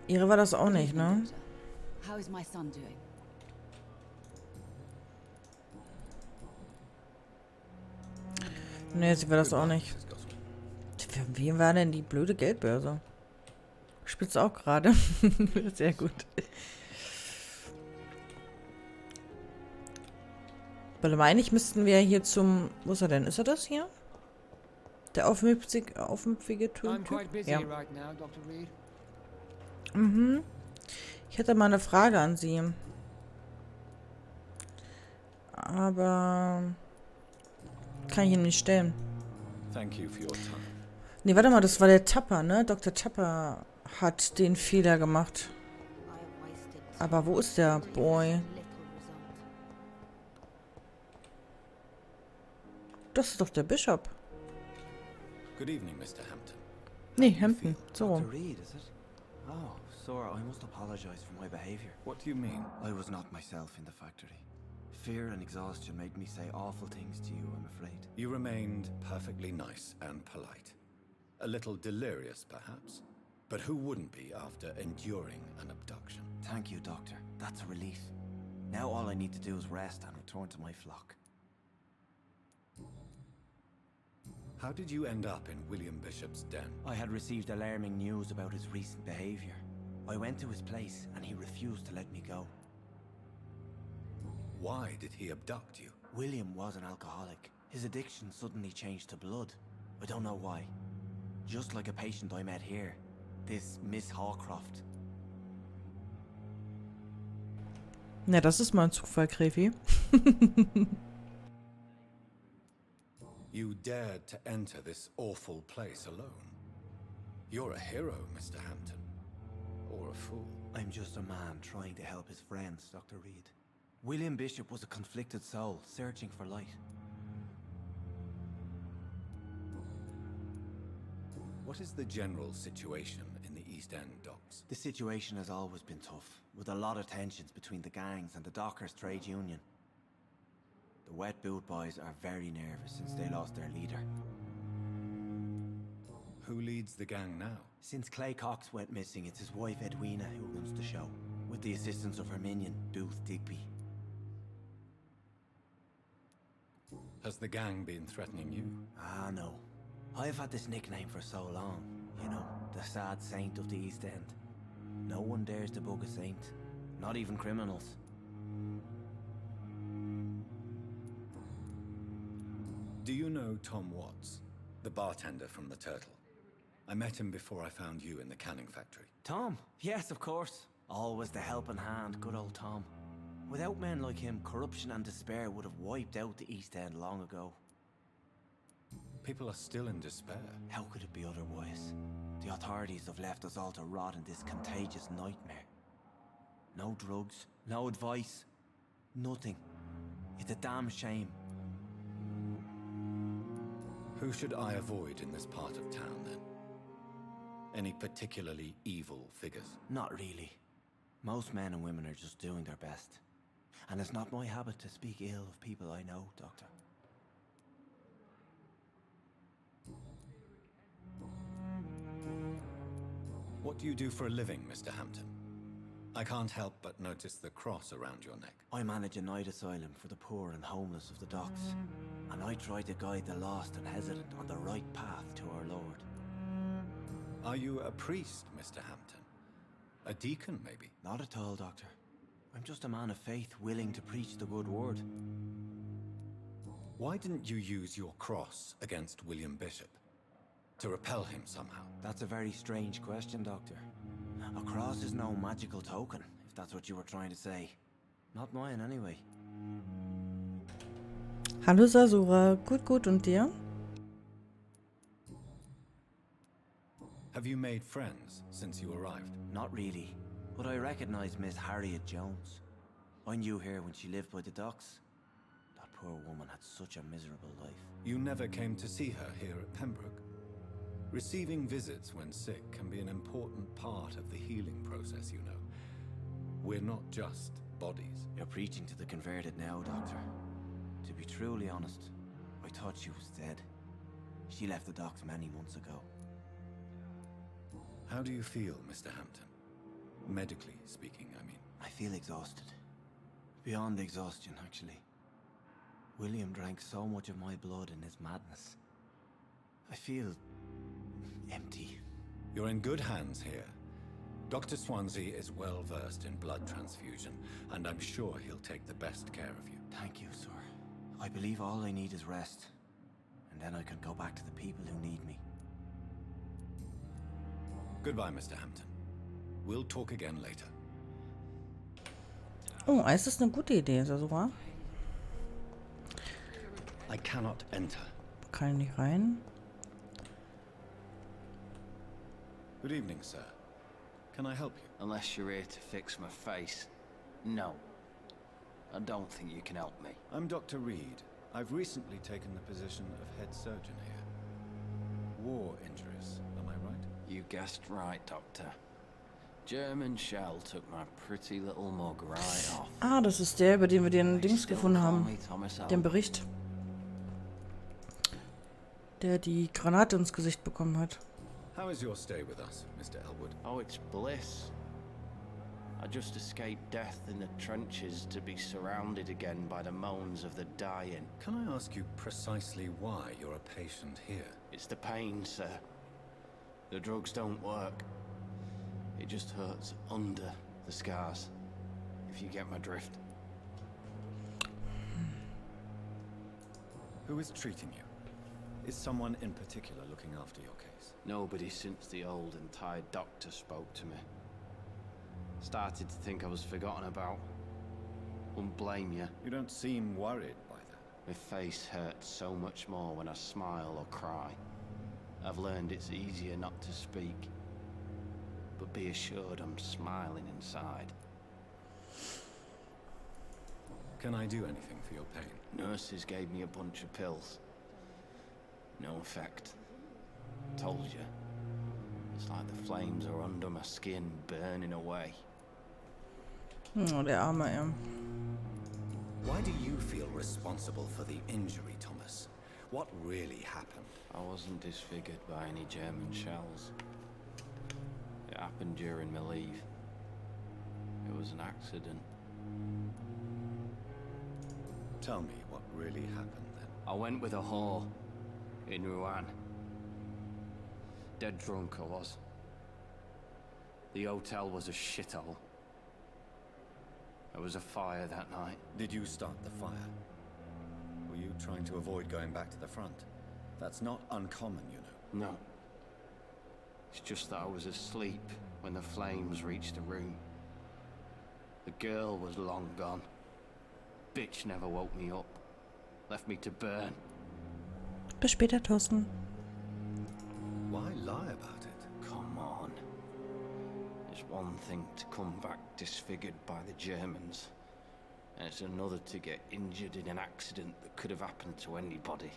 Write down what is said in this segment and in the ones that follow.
Ihre war das auch Good nicht, evening, ne? Doctor. How is my son doing? Ne, sie war das auch Goodbye, nicht. Mrs. Goswell. Für wen war denn die blöde Geldbörse? Spielst du auch gerade? Sehr gut. Weil eigentlich müssten wir hier zum... Wo ist er denn? Ist er das hier? Der aufmüpfige I'm Typ? quite busy Ja. right now, Dr. Reed. Mhm. Ich hätte mal eine Frage an Sie. Aber... Kann ich ihm nicht stellen. Thank you for your time. Nee, warte mal, das war der Tapper, ne? Dr. Tapper hat den Fehler gemacht. Aber wo ist der Boy? Das ist doch der Bischof. Good evening, Mr. Hampton. Nee, Hampton. So Dr. rum. Reed, is it? Oh, sir, I must apologize for my behavior. What do you mean? I was not myself in the factory. Fear and exhaustion made me say awful things to you, I'm afraid. You remained perfectly nice and polite. A little delirious, perhaps. But who wouldn't be after enduring an abduction? Thank you, Doctor. That's a relief. Now all I need to do is rest and return to my flock. How did you end up in William Bishop's den? I had received alarming news about his recent behavior. I went to his place and he refused to let me go. Why did he abduct you? William was an alcoholic. His addiction suddenly changed to blood. I don't know why. Just like a patient I met here. This Miss Hawcroft. Na, das ist mal ein Zufall, Gräfi. You dared to enter this awful place alone. You're a hero, Mr. Hampton. Or a fool. I'm just a man trying to help his friends, Dr. Reed. William Bishop was a conflicted soul, searching for light. What is the general situation in the East End docks? The situation has always been tough, with a lot of tensions between the gangs and the dockers' trade union. The wet boot boys are very nervous since they lost their leader. Who leads the gang now? Since Clay Cox went missing, it's his wife Edwina who runs the show, with the assistance of her minion, Booth Digby. Has the gang been threatening you? Ah, no. I've had this nickname for so long, you know, the sad saint of the East End. No one dares to bug a saint, not even criminals. Do you know Tom Watts, the bartender from the Turtle? I met him before I found you in the canning factory. Tom? Yes, of course. Always the helping hand, good old Tom. Without men like him, corruption and despair would have wiped out the East End long ago. People are still in despair. How could it be otherwise? The authorities have left us all to rot in this contagious nightmare. No drugs, no advice, nothing. It's a damn shame. Who should I avoid in this part of town, then? Any particularly evil figures? Not really. Most men and women are just doing their best. And it's not my habit to speak ill of people I know, Doctor. What do you do for a living, Mr. Hampton? I can't help but notice the cross around your neck. I manage a night asylum for the poor and homeless of the docks. And I try to guide the lost and hesitant on the right path to our Lord. Are you a priest, Mr. Hampton? A deacon, maybe? Not at all, Doctor. I'm just a man of faith willing to preach the good word. Why didn't you use your cross against William Bishop? To repel him somehow? That's a very strange question, Doctor. A cross is no magical token, if that's what you were trying to say. Not mine, anyway. Hallo Sasura. Gut, gut. Und dir? Have you made friends since you arrived? Not really, but I recognize Miss Harriet Jones. I knew her when she lived by the docks. That poor woman had such a miserable life. You never came to see her here at Pembroke? Receiving visits when sick can be an important part of the healing process, you know. We're not just bodies. You're preaching to the converted now, Doctor. To be truly honest, I thought she was dead. She left the docks many months ago. How do you feel, Mr. Hampton? Medically speaking, I mean. I feel exhausted. Beyond exhaustion, actually. William drank so much of my blood in his madness. I feel empty. You're in good hands here. Dr. Swansea is well versed in blood transfusion, and I'm sure he'll take the best care of you. Thank you, sir. I believe all I need is rest. And then I can go back to the people who need me. Goodbye, Mr. Hampton. We'll talk again later. Oh, Eis ist eine gute Idee, ist ja sogar. I cannot enter. Kann ich nicht rein? Good evening, sir. Can I help you? Unless you're here to fix my face. No. I don't think you can help me. I'm Dr. Reed. I've recently taken the position of head surgeon here. War injuries, am I right? You guessed right, Doctor. German shell took my pretty little mug right off. Ah, das ist der, über den wir den They Dings still gefunden call haben. me Thomas Den L. Bericht. Der die Granate ins Gesicht bekommen hat. How is your stay with us, Mr. Elwood? Oh, it's bliss. I just escaped death in the trenches to be surrounded again by the moans of the dying. Can I ask you precisely why you're a patient here? It's the pain, sir. The drugs don't work. It just hurts under the scars, if you get my drift. Who is treating you? Is someone in particular looking after your case? Nobody since the old and tired doctor spoke to me. Started to think I was forgotten about. Wouldn't blame you. You don't seem worried by that. My face hurts so much more when I smile or cry. I've learned it's easier not to speak. But be assured I'm smiling inside. Can I do anything for your pain? Nurses gave me a bunch of pills. No effect. Told you. It's like the flames are under my skin, burning away. Oh, der Arme, ja. Why do you feel responsible for the injury, Thomas? What really happened? I wasn't disfigured by any German shells. It happened during my leave. It was an accident. Tell me what really happened then. I went with a whore in Rouen. Dead drunk I was. The hotel was a shithole. There was a fire that night. Did you start the fire? Were you trying to avoid going back to the front? That's not uncommon, you know. No. It's just that I was asleep when the flames reached the room. The girl was long gone. Bitch never woke me up. Left me to burn. Bis später, Thorsten. Why lie about it? Come on. It's one thing to come back disfigured by the Germans, and it's another to get injured in an accident that could have happened to anybody.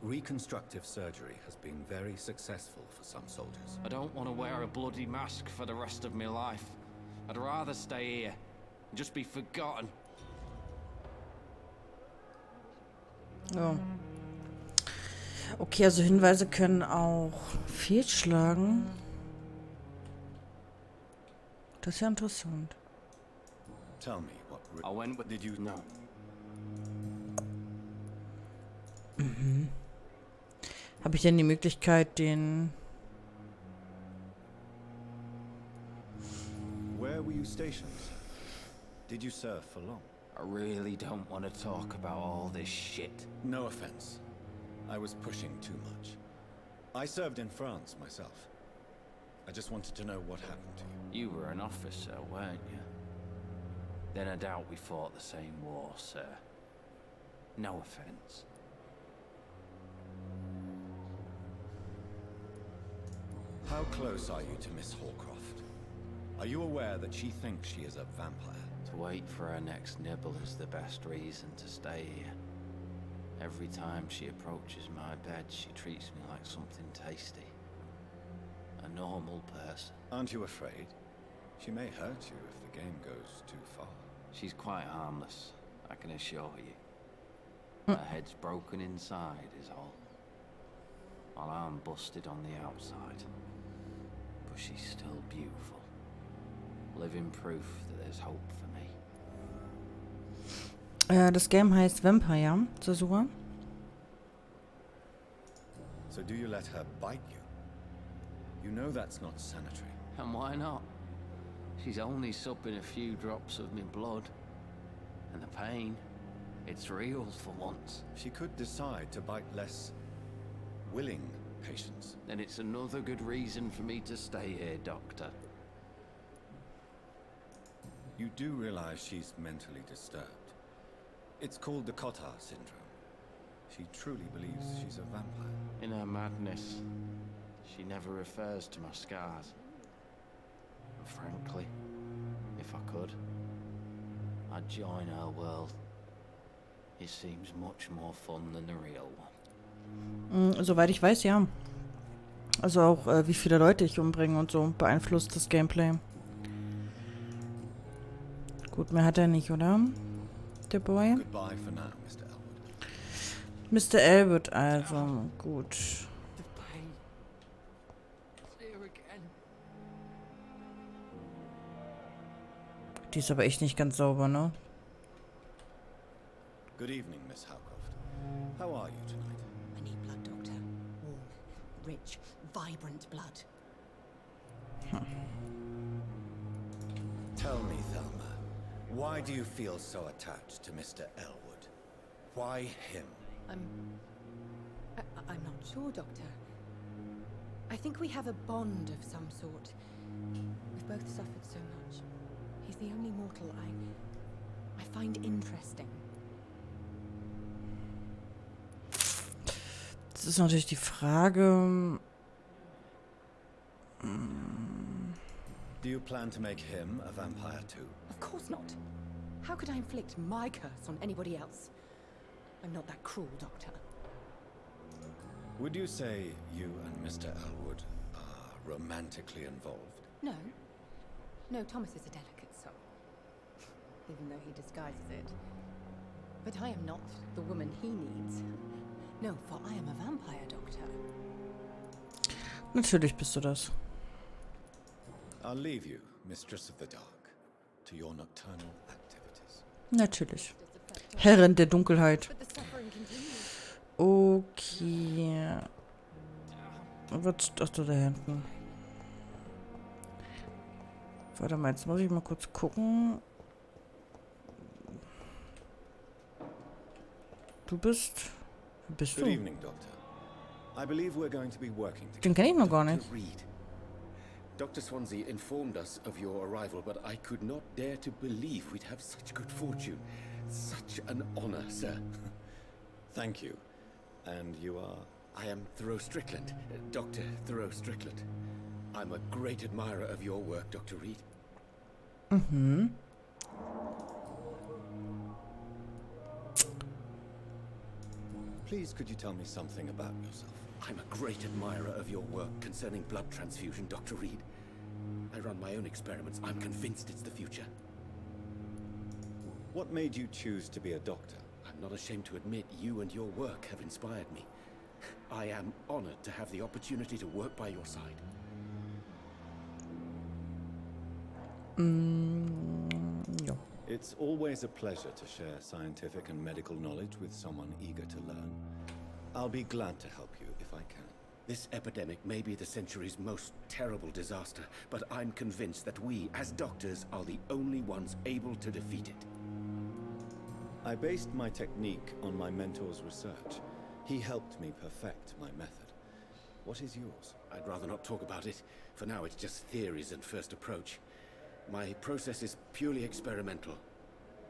Reconstructive surgery has been very successful for some soldiers. I don't want to wear a bloody mask for the rest of my life. I'd rather stay here and just be forgotten. Oh. Okay, also Hinweise können auch fehlschlagen. Das ist ja interessant. Tell me what I went with... Did you... No. Habe ich denn die Möglichkeit, den... Where were you stationed? Did you serve for long? I really don't want to talk about all this shit. No offense. I was pushing too much. I served in France myself. I just wanted to know what happened to you. You were an officer, weren't you? Then I doubt we fought the same war, sir. No offense. How close are you to Miss Hallcroft? Are you aware that she thinks she is a vampire? To wait for her next nibble is the best reason to stay here. Every time she approaches my bed, she treats me like something tasty. A normal person. Aren't you afraid? She may hurt you if the game goes too far. She's quite harmless, I can assure you. Her head's broken inside is all. While I'm busted on the outside. but she's still beautiful. Living proof that there's hope for me. Das Game heißt Vampyr, Zäsur. So do you let her bite you? You know that's not sanitary. And why not? She's only supping a few drops of me blood. And the pain, it's real for once. She could decide to bite less willing patients. Then it's another good reason for me to stay here, Doctor. You do realize she's mentally disturbed. It's called the Cotard syndrome. She truly believes she's a vampire. In her madness, she never refers to my scars. And frankly, if I could, I'd join her world. It seems much more fun than the real one. Soweit ich weiß, ja. Also auch, wie viele Leute ich umbringe und so, beeinflusst das Gameplay. Gut, mehr hat er nicht, oder? Der Boy? Goodbye for now, Mr. Elwood. Mr. Elwood, also, gut. The pain. It's here again. Die ist aber echt nicht ganz sauber, ne? Good evening, Miss Howcroft. How are you tonight? I need blood, Doctor. Warm, rich, vibrant blood. Tell me, Thelma, why do you feel so attached to Mr. Elwood? Why him? I'm not sure, Doctor. I think we have a bond of some sort. We've both suffered so much. He's the only mortal I find interesting. Das ist natürlich die Frage. Do you plan to make him a vampire too? Of course not. How could I inflict my curse on anybody else? I'm not that cruel, Doctor. Would you say you and Mr. Elwood are romantically involved? No. No, Thomas is a delicate soul. Even though he disguises it. But I am not the woman he needs. No, for I am a vampire, Doctor. Natürlich bist du das. I'll leave you, Mistress of the Dark, to your nocturnal activities. Natürlich. Herrin der Dunkelheit. But the suffering continues. Okay. Was? Ach du, da hinten. Warte mal, jetzt muss ich mal kurz gucken. Du bist... Wer bist Good du? evening, Doctor. I believe we're going to be working together. Den kenne ich noch gar nicht. Reed. Dr. Swansea informed us of your arrival, but I could not dare to believe we'd have such good fortune. Such an honor, sir. Thank you. And you are? I am Thoreau Strickland, Dr. Thoreau Strickland. I'm a great admirer of your work, Dr. Reed. Mhm. Please, could you tell me something about yourself? I'm a great admirer of your work concerning blood transfusion, Dr. Reed. I run my own experiments. I'm convinced it's the future. What made you choose to be a doctor? I'm not ashamed to admit you and your work have inspired me. I am honored to have the opportunity to work by your side. Ja. It's always a pleasure to share scientific and medical knowledge with someone eager to learn. I'll be glad to help you if I can. This epidemic may be the century's most terrible disaster, but I'm convinced that we, as doctors, are the only ones able to defeat it. I based my technique on my mentor's research. He helped me perfect my method. What is yours? I'd rather not talk about it. For now, it's just theories and first approach. My process is purely experimental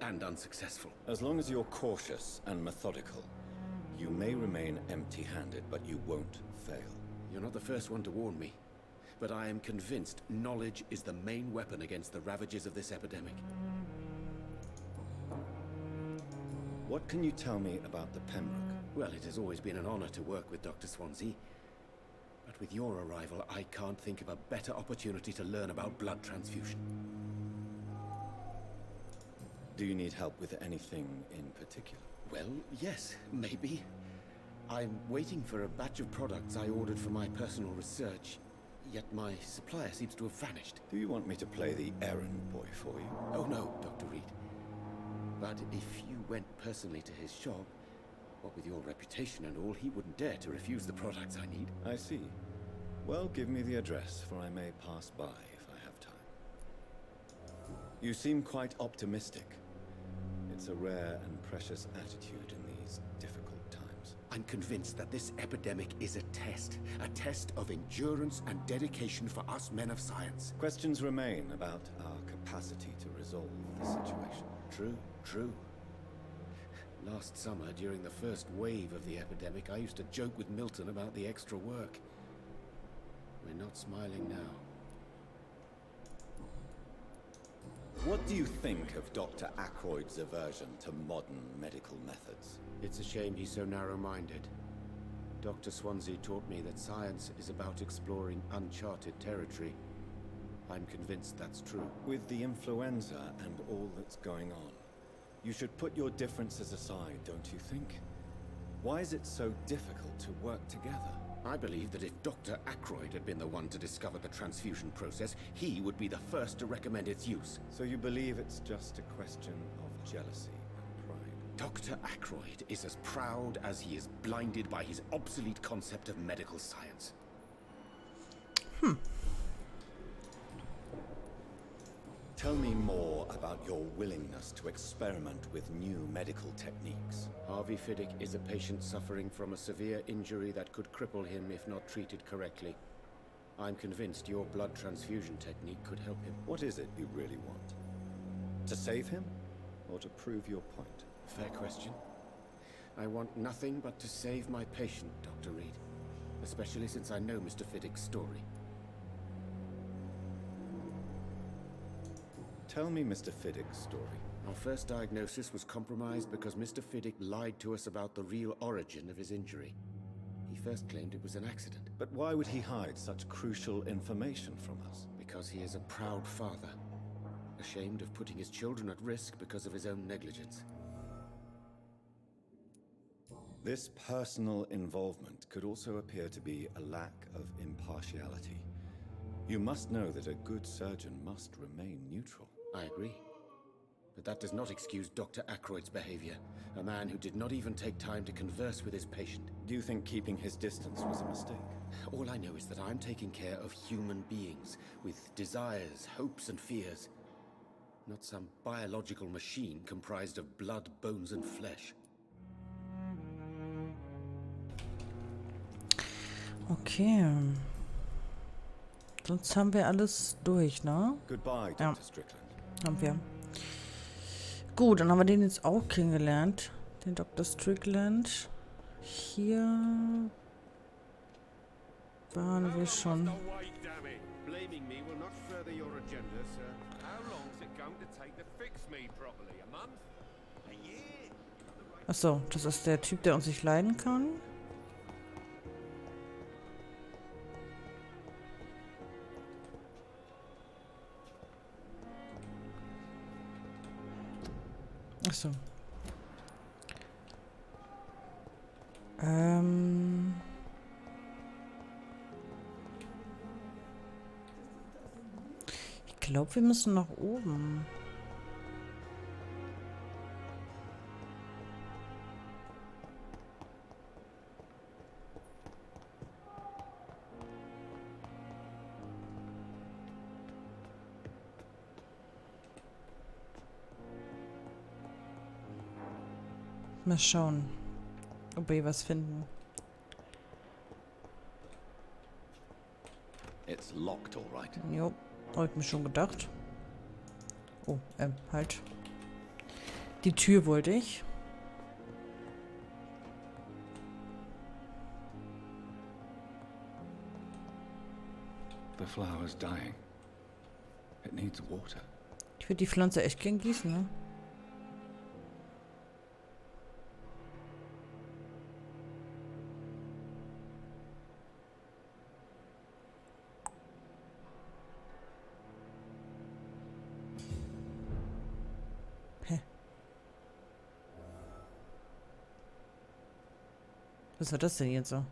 and unsuccessful. As long as you're cautious and methodical, you may remain empty-handed, but you won't fail. You're not the first one to warn me, but I am convinced knowledge is the main weapon against the ravages of this epidemic. What can you tell me about the Pembroke? Well, it has always been an honor to work with Dr. Swansea. But with your arrival, I can't think of a better opportunity to learn about blood transfusion. Do you need help with anything in particular? Well, yes, maybe. I'm waiting for a batch of products I ordered for my personal research. yet my supplier seems to have vanished. Do you want me to play the errand boy for you? Oh no, Dr. Reed. But if you went personally to his shop, what with your reputation and all, he wouldn't dare to refuse the products I need. I see. Well, give me the address, for I may pass by if I have time. You seem quite optimistic. It's a rare and precious attitude in these difficult times. I'm convinced that this epidemic is a test of endurance and dedication for us men of science. Questions remain about our capacity to resolve the situation. True. Last summer, during the first wave of the epidemic, I used to joke with Milton about the extra work. We're not smiling now. What do you think of Dr. Ackroyd's aversion to modern medical methods? It's a shame he's so narrow-minded. Dr. Swansea taught me that science is about exploring uncharted territory. I'm convinced that's true. With the influenza and all that's going on, you should put your differences aside, don't you think? Why is it so difficult to work together? I believe that if Dr. Ackroyd had been the one to discover the transfusion process, he would be the first to recommend its use. So you believe it's just a question of jealousy and pride? Dr. Ackroyd is as proud as he is blinded by his obsolete concept of medical science. Tell me more about your willingness to experiment with new medical techniques. Harvey Fiddick is a patient suffering from a severe injury that could cripple him if not treated correctly. I'm convinced your blood transfusion technique could help him. What is it you really want? To save him, or to prove your point? Fair question. I want nothing but to save my patient, Dr. Reed. Especially since I know Mr. Fiddick's story. Tell me Mr. Fiddick's story. Our first diagnosis was compromised because Mr. Fiddick lied to us about the real origin of his injury. He first claimed it was an accident. But why would he hide such crucial information from us? Because he is a proud father, ashamed of putting his children at risk because of his own negligence. This personal involvement could also appear to be a lack of impartiality. You must know that a good surgeon must remain neutral. I agree. But that does not excuse Dr. Ackroyd's behavior, a man who did not even take time to converse with his patient. Do you think keeping his distance was a mistake? All I know is that I'm taking care of human beings with desires, hopes, and fears. Not some biological machine comprised of blood, bones, and flesh. Okay. Sonst haben wir alles durch, ne? Goodbye, Dr. Ja. Strickland. Haben wir. Gut, dann haben wir den jetzt auch kennengelernt. Den Dr. Strickland. Hier waren wir schon. Achso, das ist der Typ, der uns nicht leiden kann. Achso. Ich glaube, wir müssen nach oben. Mal schauen, ob wir was finden. It's locked, all right. Jo, hab ich mir schon gedacht. Oh, halt. Die Tür wollte ich. The flower's dying. It needs water. Ich würde die Pflanze echt gern gießen, ne? Was war das denn jetzt so?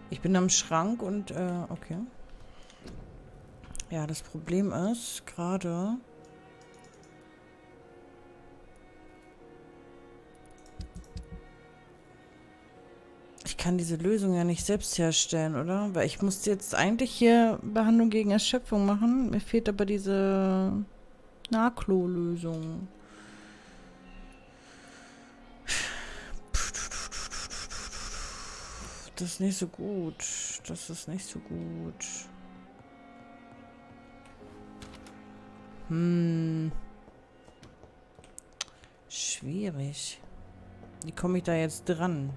Ich bin am Schrank und, okay. Ja, das Problem ist gerade... Ich kann diese Lösung ja nicht selbst herstellen, oder? Weil ich muss jetzt eigentlich hier Behandlung gegen Erschöpfung machen. Mir fehlt aber diese Naklo-Lösung. Das ist nicht so gut. Das ist nicht so gut. Schwierig. Wie komme ich da jetzt dran?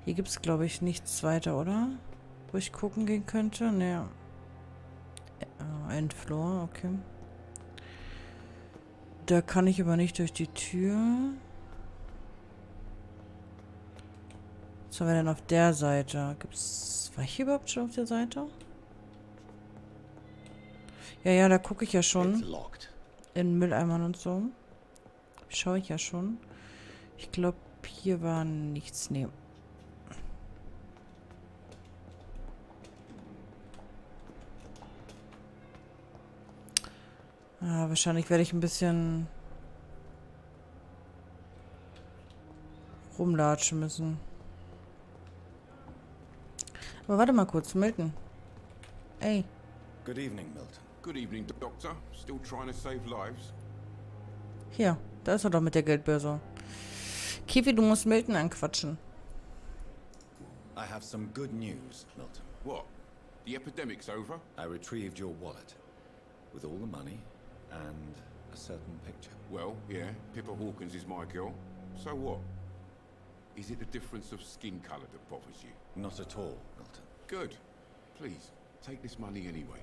Hier gibt es, glaube ich, nichts weiter, oder? Wo ich gucken gehen könnte? Ne. Endfloor, okay. Da kann ich aber nicht durch die Tür. Was haben wir denn auf der Seite? Gibt's... War ich hier überhaupt schon auf der Seite? Ja, ja, da gucke ich ja schon. In Mülleimern und so. Schaue ich ja schon. Ich glaube, hier war nichts. Nee. Ah, wahrscheinlich werde ich ein bisschen rumlatschen müssen. Aber warte mal kurz, Milton. Ey. Good evening, Milton. Good evening, Doctor. Still trying to save lives? Hier, da ist er doch mit der Geldbörse. Kiwi, du musst Milton anquatschen. I have some good news, Milton. What? The epidemic's over? I retrieved your wallet with all the money and a certain picture. Well, yeah, Pippa Hawkins is my girl. So what? Is it the difference of skin color that bothers you? Not at all, Milton. Good. Please, take this money anyway.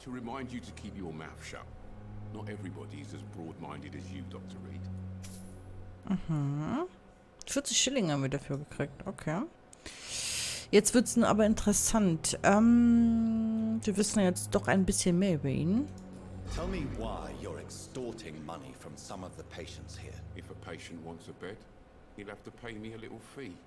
To remind you to keep your mouth shut. Not everybody is as broad-minded as you, Dr. Reed. Mhm. 40 Schilling haben wir dafür gekriegt. Okay. Jetzt wird's nun aber interessant. Wir wissen ja jetzt doch ein bisschen mehr über ihn. Tell me why you're extorting money from some of the patients here. If a patient wants a bed, he'll have to pay me a little fee.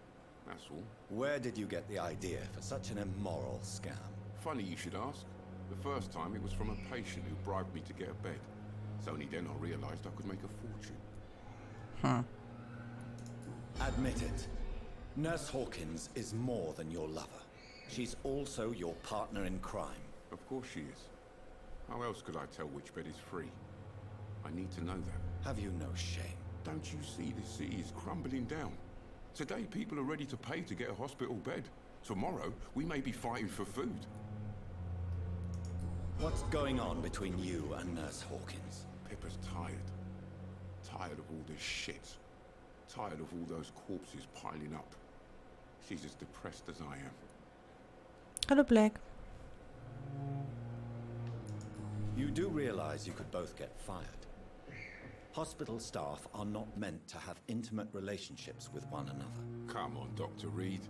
That's all. Where did you get the idea for such an immoral scam? Funny you should ask. The first time it was from a patient who bribed me to get a bed. It's only then I realized I could make a fortune. Admit it. Nurse Hawkins is more than your lover. She's also your partner in crime. Of course she is. How else could I tell which bed is free? I need to know that. Have you no shame? Don't you see this city is crumbling down? Today people are ready to pay to get a hospital bed. Tomorrow we may be fighting for food. What's going on between you and Nurse Hawkins? Pippa's tired. Tired of all this shit. Tired of all those corpses piling up. She's as depressed as I am. Hallo Black. You do realize you could both get fired. Hospital staff are not meant to have intimate relationships with one another. Come on, Dr. Reed.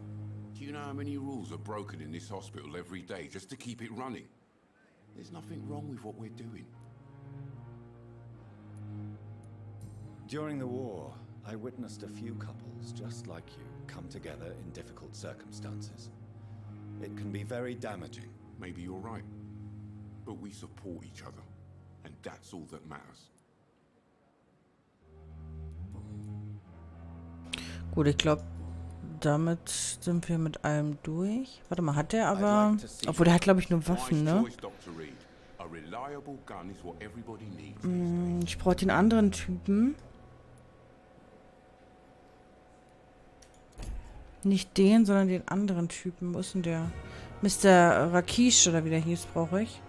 Do you know how many rules are broken in this hospital every day just to keep it running? There's nothing wrong with what we're doing. During the war, I witnessed a few couples just like you come together in difficult circumstances. It can be very damaging. Maybe you're right. But we support each other. And that's all that matters. Gut, ich glaube, damit sind wir mit allem durch. Warte mal, hat der aber... Obwohl, der hat, glaube ich, nur Waffen, ne? Ich brauche den anderen Typen. Nicht den, sondern den anderen Typen. Wo ist denn der? Mr. Rakish oder wie der hieß, brauche ich.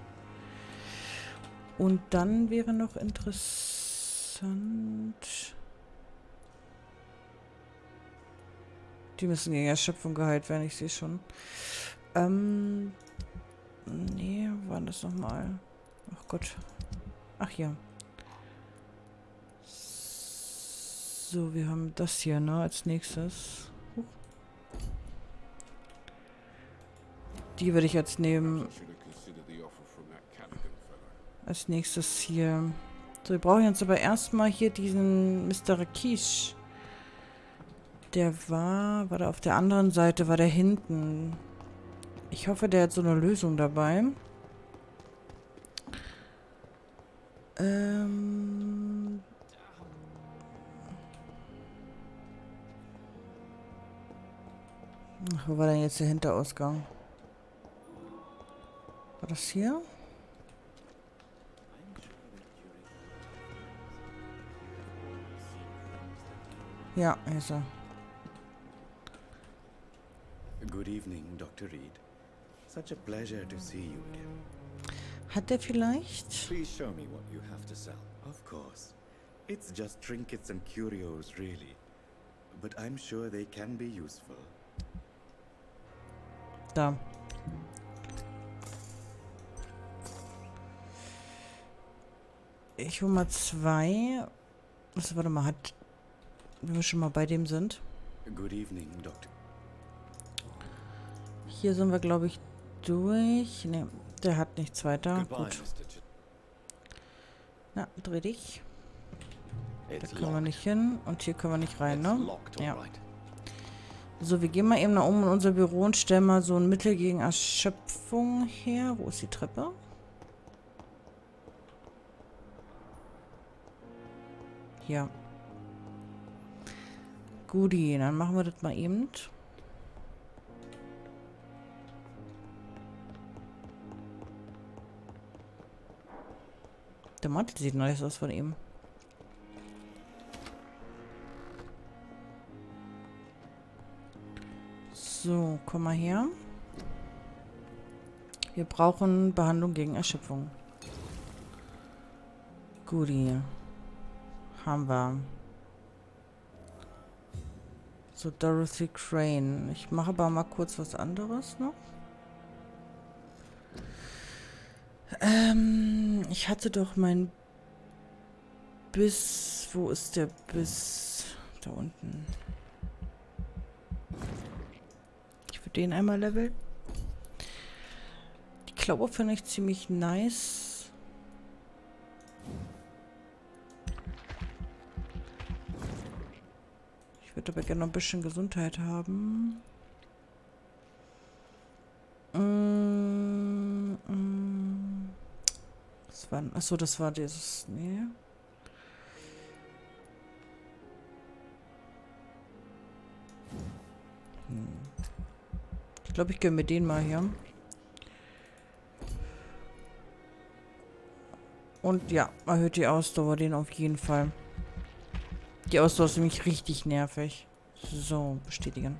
Und dann wäre noch interessant... Die müssen gegen Erschöpfung geheilt werden, ich sehe schon. Nee, wo war das nochmal? Ach Gott. Ach ja. So, wir haben das hier, ne, als nächstes. Die würde ich jetzt nehmen. consider the offer from that Callaghan fellow. Als nächstes hier. So, wir brauchen jetzt aber erstmal hier diesen Mr. Rakish. Der war der auf der anderen Seite, war der hinten. Ich hoffe, der hat so eine Lösung dabei. Ach, wo war denn jetzt der Hinterausgang? War das hier? Ja, hier ist er. Good evening, Dr. Reed. Such a pleasure to see you again. Hat der vielleicht? Please show me what you have to sell. Of course. It's just trinkets and curios, really. But I'm sure they can be useful. Da. Ich hole mal 2. Also, warte mal, wenn wir schon mal bei dem sind. Good evening, Doctor. Hier sind wir, glaube ich, durch. Ne, der hat nichts weiter. Goodbye, Gut. Mr. Na, dreh dich. Da It's können wir locked. nicht hin. Und hier können wir nicht rein, It's ne? locked, Ja. all right. So, wir gehen mal eben nach oben in unser Büro und stellen mal so ein Mittel gegen Erschöpfung her. Wo ist die Treppe? Hier. Guti, dann machen wir das mal eben. Der Mantel sieht nice aus von ihm. So, komm mal her. Wir brauchen Behandlung gegen Erschöpfung. Guti. Haben wir. So, Dorothy Crane. Ich mache aber mal kurz was anderes noch. Ich hatte doch mein Biss. Wo ist der Biss? Da unten. Ich würde den einmal leveln. Die Klaue finde ich ziemlich nice. Ich würde aber gerne noch ein bisschen Gesundheit haben. Das war, achso, das war dieses. Nee. Ich glaube, ich gönne mir den mal hier. Und ja, erhöht die Ausdauer, den auf jeden Fall. Die Ausdauer ist nämlich richtig nervig. So, bestätigen.